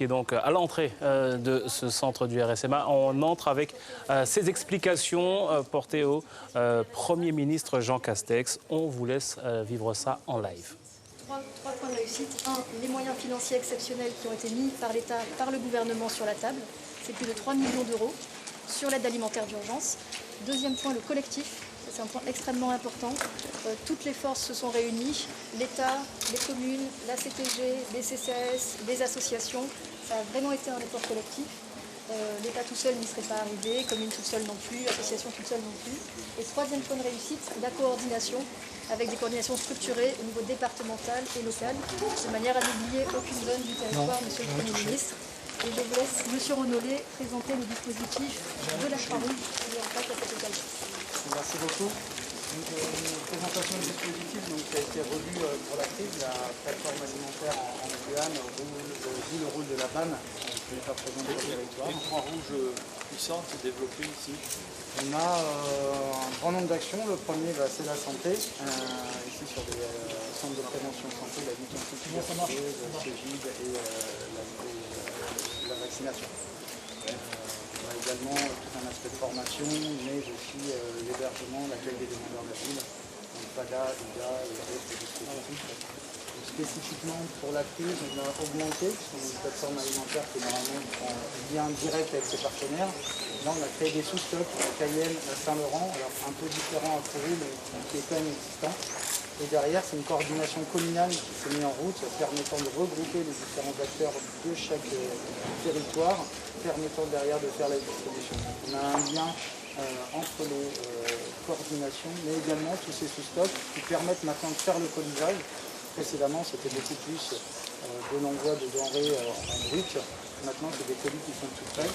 Et donc à l'entrée de ce centre du RSMA, on entre avec ces explications portées au Premier ministre Jean Castex. On vous laisse vivre ça en live. Trois points de réussite. Un, les moyens financiers exceptionnels qui ont été mis par l'État, par le gouvernement sur la table. C'est plus de 3 millions d'euros sur l'aide alimentaire d'urgence. Deuxième point, le collectif. C'est un point extrêmement important. Toutes les forces se sont réunies, l'État, les communes, la CTG, les CCAS, les associations. Ça a vraiment été un effort collectif. L'État tout seul n'y serait pas arrivé, commune toute seule non plus, association toute seule non plus. Et troisième point de réussite, la coordination, avec des coordinations structurées au niveau départemental et local, de manière à n'oublier aucune zone du territoire, Monsieur le Premier ministre. Et je vous laisse, Monsieur Renollet, présenter le dispositif de la Croix-Rouge qui est en face à cette occasion. Merci beaucoup. Une présentation du dispositif qui a été revue pour la crise, la plateforme alimentaire en Guyane, vu le rôle de la BAN, qui n'est pas présent sur le territoire. Une Croix-Rouge puissante développée ici. On a un grand nombre d'actions. Le premier, c'est la santé, ici sur des centres de prévention santé, la lutte anti-tuberculose, le Cégide et la vaccination. On a également tout un aspect de formation, mais aussi l'hébergement, l'accueil des demandeurs d'asile, donc PADA, IDA et autres dispositifs. Spécifiquement pour la crise, on a augmenté, sur une plateforme alimentaire qui est normalement en lien direct avec ses partenaires. Là, on a créé des sous-stocks à Cayenne, à Saint-Laurent, alors un peu différent à Kourou, mais qui est quand même existant. Et derrière, c'est une coordination communale qui s'est mise en route, permettant de regrouper les différents acteurs de chaque territoire, permettant derrière de faire la distribution. On a un lien entre les coordinations, mais également tous ces sous-stocks qui permettent maintenant de faire le colisage. Précédemment, c'était beaucoup plus de l'envoi de denrées en briques. Maintenant, c'est des colis qui sont tout prêts.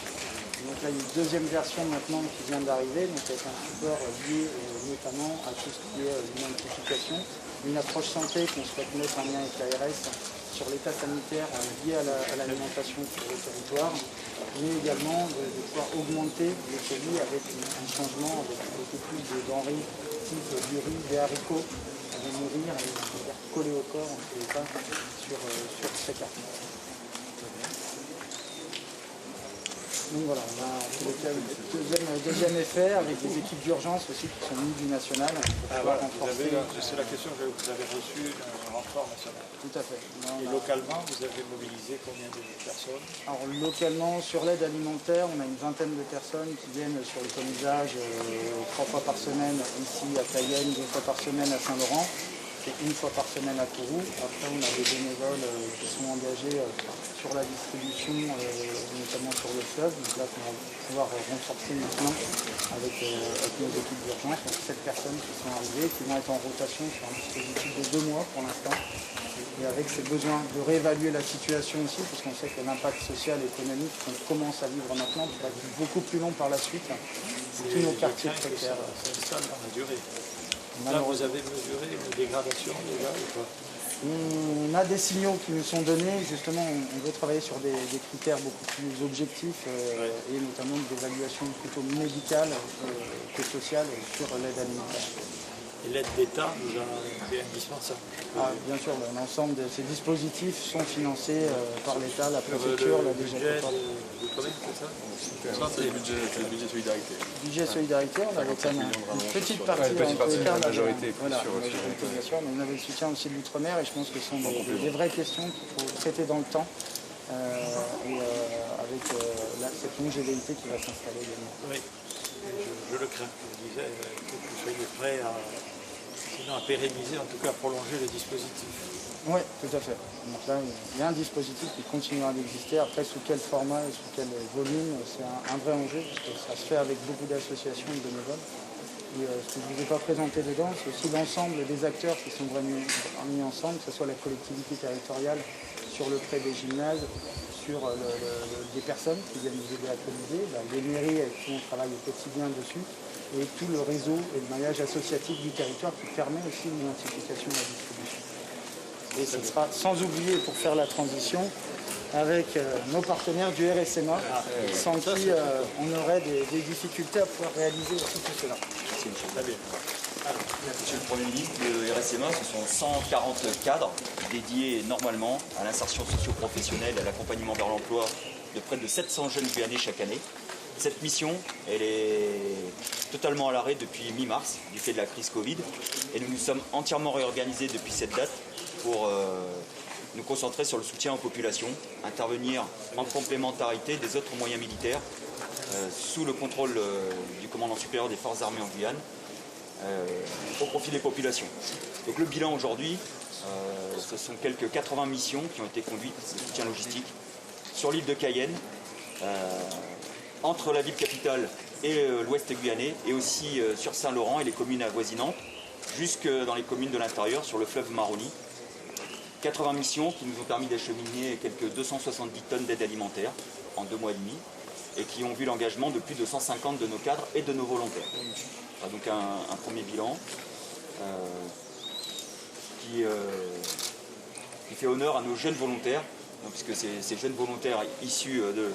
Donc là, une deuxième version maintenant qui vient d'arriver, donc avec un support lié notamment à tout ce qui est l'identification, une approche santé qu'on souhaite mettre en lien avec l'ARS sur l'état sanitaire lié à l'alimentation sur le territoire, mais également de pouvoir augmenter les colis avec un changement avec beaucoup plus de denrées type du riz, des haricots, de nourrir et de coller au corps en tous les cas sur ces cartes. Donc voilà, on a le deuxième effet avec des équipes d'urgence aussi qui sont mises du national. C'est la question que vous avez reçue d'un renfort national. Tout à fait. Et localement, vous avez mobilisé combien de personnes? Alors localement, sur l'aide alimentaire, on a une vingtaine de personnes qui viennent sur le colisage 3 fois par semaine ici à Cayenne, 2 fois par semaine à Saint-Laurent. Et 1 fois par semaine à Kourou. Après, on a des bénévoles qui sont engagés sur la distribution, notamment sur le fleuve. Donc là, on va pouvoir renforcer maintenant avec nos équipes d'urgence. Donc 7 personnes qui sont arrivées, qui vont être en rotation sur un dispositif de 2 mois pour l'instant. Et avec ces besoins de réévaluer la situation aussi, parce qu'on sait que l'impact social et économique qu'on commence à vivre maintenant va être beaucoup plus long par la suite. Tous nos quartiers précaires. Ça dans la durée. Là, vous avez mesuré une dégradation déjà ou pas? On a des signaux qui nous sont donnés. Justement, on veut travailler sur des critères beaucoup plus objectifs et notamment d'évaluation plutôt médicale que sociale sur l'aide alimentaire. Et l'aide d'État nous a été indispensable. Bien sûr, l'ensemble de ces dispositifs sont financés par l'État, la préfecture, la DGFiP. C'est le budget solidarité. Budget solidarité, on avait quand même une petite partie, la majorité. Voilà, bien sûr, mais on avait le soutien aussi de l'outre-mer et je pense que ce sont des vraies questions qu'il faut traiter dans le temps et avec cette longévité qui va s'installer également. Oui, je le crains. Je disais, il faut que vous soyez prêts sinon à pérenniser, en tout cas à prolonger le dispositif. Oui, tout à fait. Donc là, il y a un dispositif qui continuera d'exister. Après, sous quel format et sous quel volume, c'est un vrai enjeu, parce que ça se fait avec beaucoup d'associations et de bénévoles. Et ce que je ne vous ai pas présenté dedans, c'est aussi l'ensemble des acteurs qui sont vraiment mis ensemble, que ce soit la collectivité territoriale sur le prêt des gymnases, sur des personnes qui viennent nous aider à cotiser, les mairies avec qui on travaille au quotidien dessus, et tout le réseau et le maillage associatif du territoire qui permet aussi l'identification de la distribution. Et ce sera sans oublier, pour faire la transition, avec nos partenaires du RSMA, sans qui on aurait des difficultés à pouvoir réaliser aussi tout cela. Très bien. Monsieur le Premier ministre, le RSMA, ce sont 140 cadres dédiés normalement à l'insertion socio-professionnelle et à l'accompagnement vers l'emploi de près de 700 jeunes Guyanais chaque année. Cette mission, elle est totalement à l'arrêt depuis mi-mars, du fait de la crise Covid, et nous nous sommes entièrement réorganisés depuis cette date pour nous concentrer sur le soutien aux populations, intervenir en complémentarité des autres moyens militaires sous le contrôle du commandant supérieur des forces armées en Guyane, au profit des populations. Donc le bilan aujourd'hui, ce sont quelques 80 missions qui ont été conduites de soutien logistique sur l'île de Cayenne, entre la ville capitale et l'ouest guyanais, et aussi sur Saint-Laurent et les communes avoisinantes, jusque dans les communes de l'intérieur, sur le fleuve Maroni. 80 missions qui nous ont permis d'acheminer quelques 270 tonnes d'aide alimentaire en 2 mois et demi, et qui ont vu l'engagement de plus de 150 de nos cadres et de nos volontaires. Donc un premier bilan qui fait honneur à nos jeunes volontaires, puisque ces jeunes volontaires issus de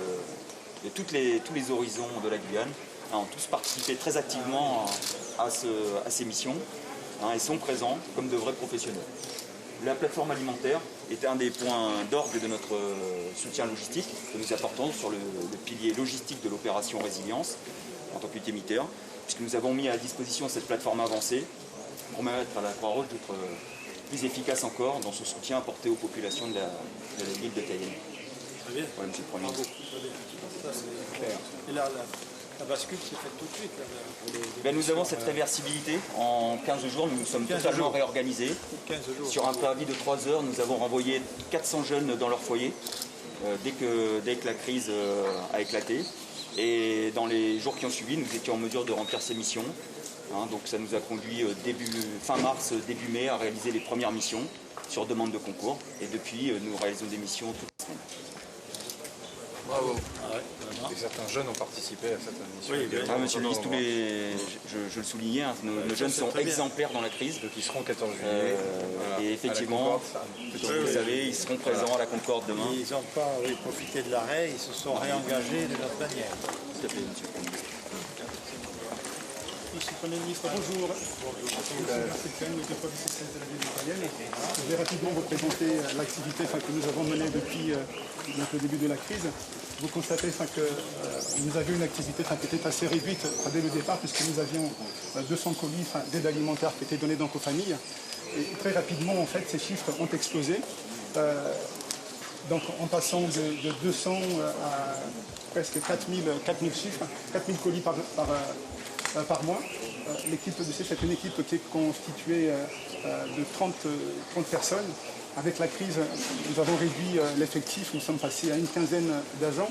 tous les horizons de la Guyane ont tous participé très activement à ces missions et sont présents comme de vrais professionnels. La plateforme alimentaire est un des points d'orgue de notre soutien logistique que nous apportons sur le pilier logistique de l'opération Résilience en tant qu'unité militaire, puisque nous avons mis à disposition cette plateforme avancée pour permettre à la Croix-Rouge d'être plus efficace encore dans son soutien apporté aux populations de l'île de Cayenne. Très bien. Voilà, monsieur le Premier ministre. Ça, c'est clair. Et là, la bascule s'est faite tout de suite. Là, pour les Nous avons cette réversibilité. En 15 jours, nous nous sommes totalement réorganisés. 15 jours. Sur un préavis de 3 heures, nous avons renvoyé 400 jeunes dans leur foyer dès que la crise a éclaté. Et dans les jours qui ont suivi, nous étions en mesure de remplir ces missions. Donc ça nous a conduit fin mars, début mai à réaliser les premières missions sur demande de concours. Et depuis, nous réalisons des missions toutes les semaines. Bravo. Ah ouais, vraiment. Et certains jeunes ont participé à cette mission. Oui, bien. Monsieur le ministre, je le soulignais, nos jeunes sont exemplaires dans la crise. Donc ils seront 14 juillet. Voilà, Et effectivement, comme vous le savez, ils seront présents à la Concorde demain. Ils n'ont pas profité de l'arrêt, ils se sont réengagés de notre manière. Tout à fait, monsieur le Premier ministre. Monsieur le Premier ministre, bonjour. Monsieur Marcel, le dépôt de la ville de Cayenne. Je vais rapidement vous présenter l'activité que nous avons menée depuis le début de la crise. Vous constatez que nous avions une activité qui était assez réduite dès le départ, puisque nous avions 200 colis d'aide alimentaire qui étaient donnés donc aux familles. Et très rapidement, en fait, ces chiffres ont explosé. Donc en passant de 200 à presque 4000 chiffres, 4000 colis par mois. L'équipe de CIF est une équipe qui est constituée de 30 personnes. Avec la crise, nous avons réduit l'effectif, nous sommes passés à une quinzaine d'agents.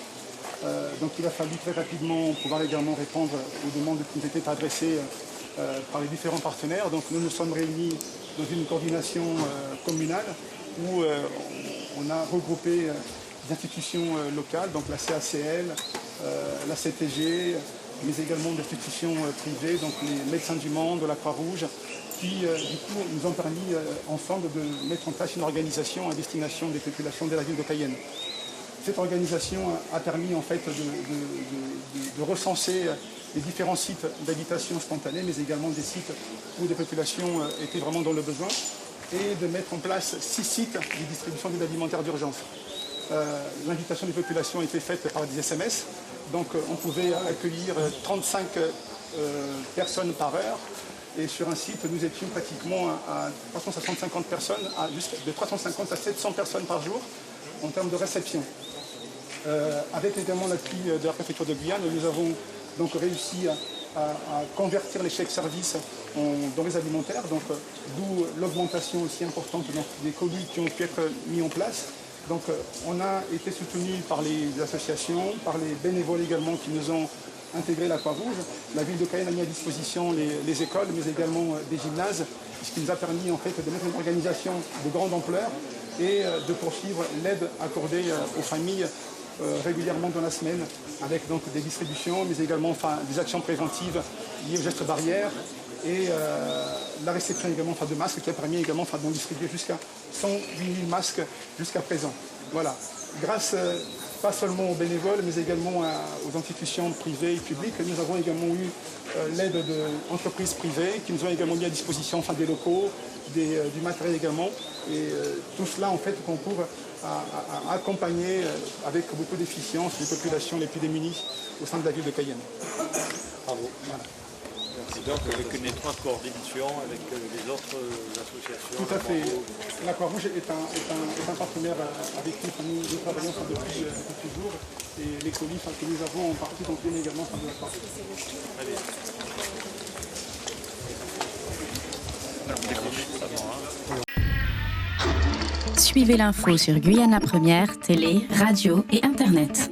Donc il a fallu très rapidement pouvoir également répondre aux demandes qui nous étaient adressées par les différents partenaires. Donc nous nous sommes réunis dans une coordination communale où on a regroupé des institutions locales, donc la CACL, la CTG, mais également des institutions privées, donc les Médecins du Monde, la Croix-Rouge, qui du coup nous ont permis ensemble de mettre en place une organisation à destination des populations de la ville de Cayenne. Cette organisation a permis en fait de recenser les différents sites d'habitation spontanée, mais également des sites où des populations étaient vraiment dans le besoin, et de mettre en place 6 sites de distribution d'aide alimentaire d'urgence. L'invitation des populations était faite par des SMS, donc on pouvait accueillir 35 personnes par heure, et sur un site nous étions pratiquement à 350 personnes, de 350 à 700 personnes par jour en termes de réception. Avec également l'appui de la préfecture de Guyane, nous avons donc réussi à convertir les chèques services en denrées alimentaires, donc d'où l'augmentation aussi importante des colis qui ont pu être mis en place. Donc on a été soutenu par les associations, par les bénévoles également qui nous ont intégré la Croix-Rouge. La ville de Cayenne a mis à disposition les écoles, mais également des gymnases, ce qui nous a permis en fait de mettre une organisation de grande ampleur et de poursuivre l'aide accordée aux familles régulièrement dans la semaine, avec donc des distributions, mais également des actions préventives liées aux gestes barrières et la réception également de masques qui a permis également d'en distribuer jusqu'à 108 000 masques jusqu'à présent. Voilà. Grâce pas seulement aux bénévoles, mais également aux institutions privées et publiques. Nous avons également eu l'aide d'entreprises privées qui nous ont également mis à disposition des locaux, du matériel également. Et tout cela, en fait, concourt à accompagner avec beaucoup d'efficience les populations les plus démunies au sein de la ville de Cayenne. Bravo. Voilà. Et donc avec une étroite coordination avec les autres associations. Tout à fait. La Croix-Rouge est un partenaire avec qui nous travaillons depuis toujours. Et les colis que nous avons en partie contiennent également de la Croix-Rouge. Suivez l'info sur Guyana Première, télé, radio et Internet.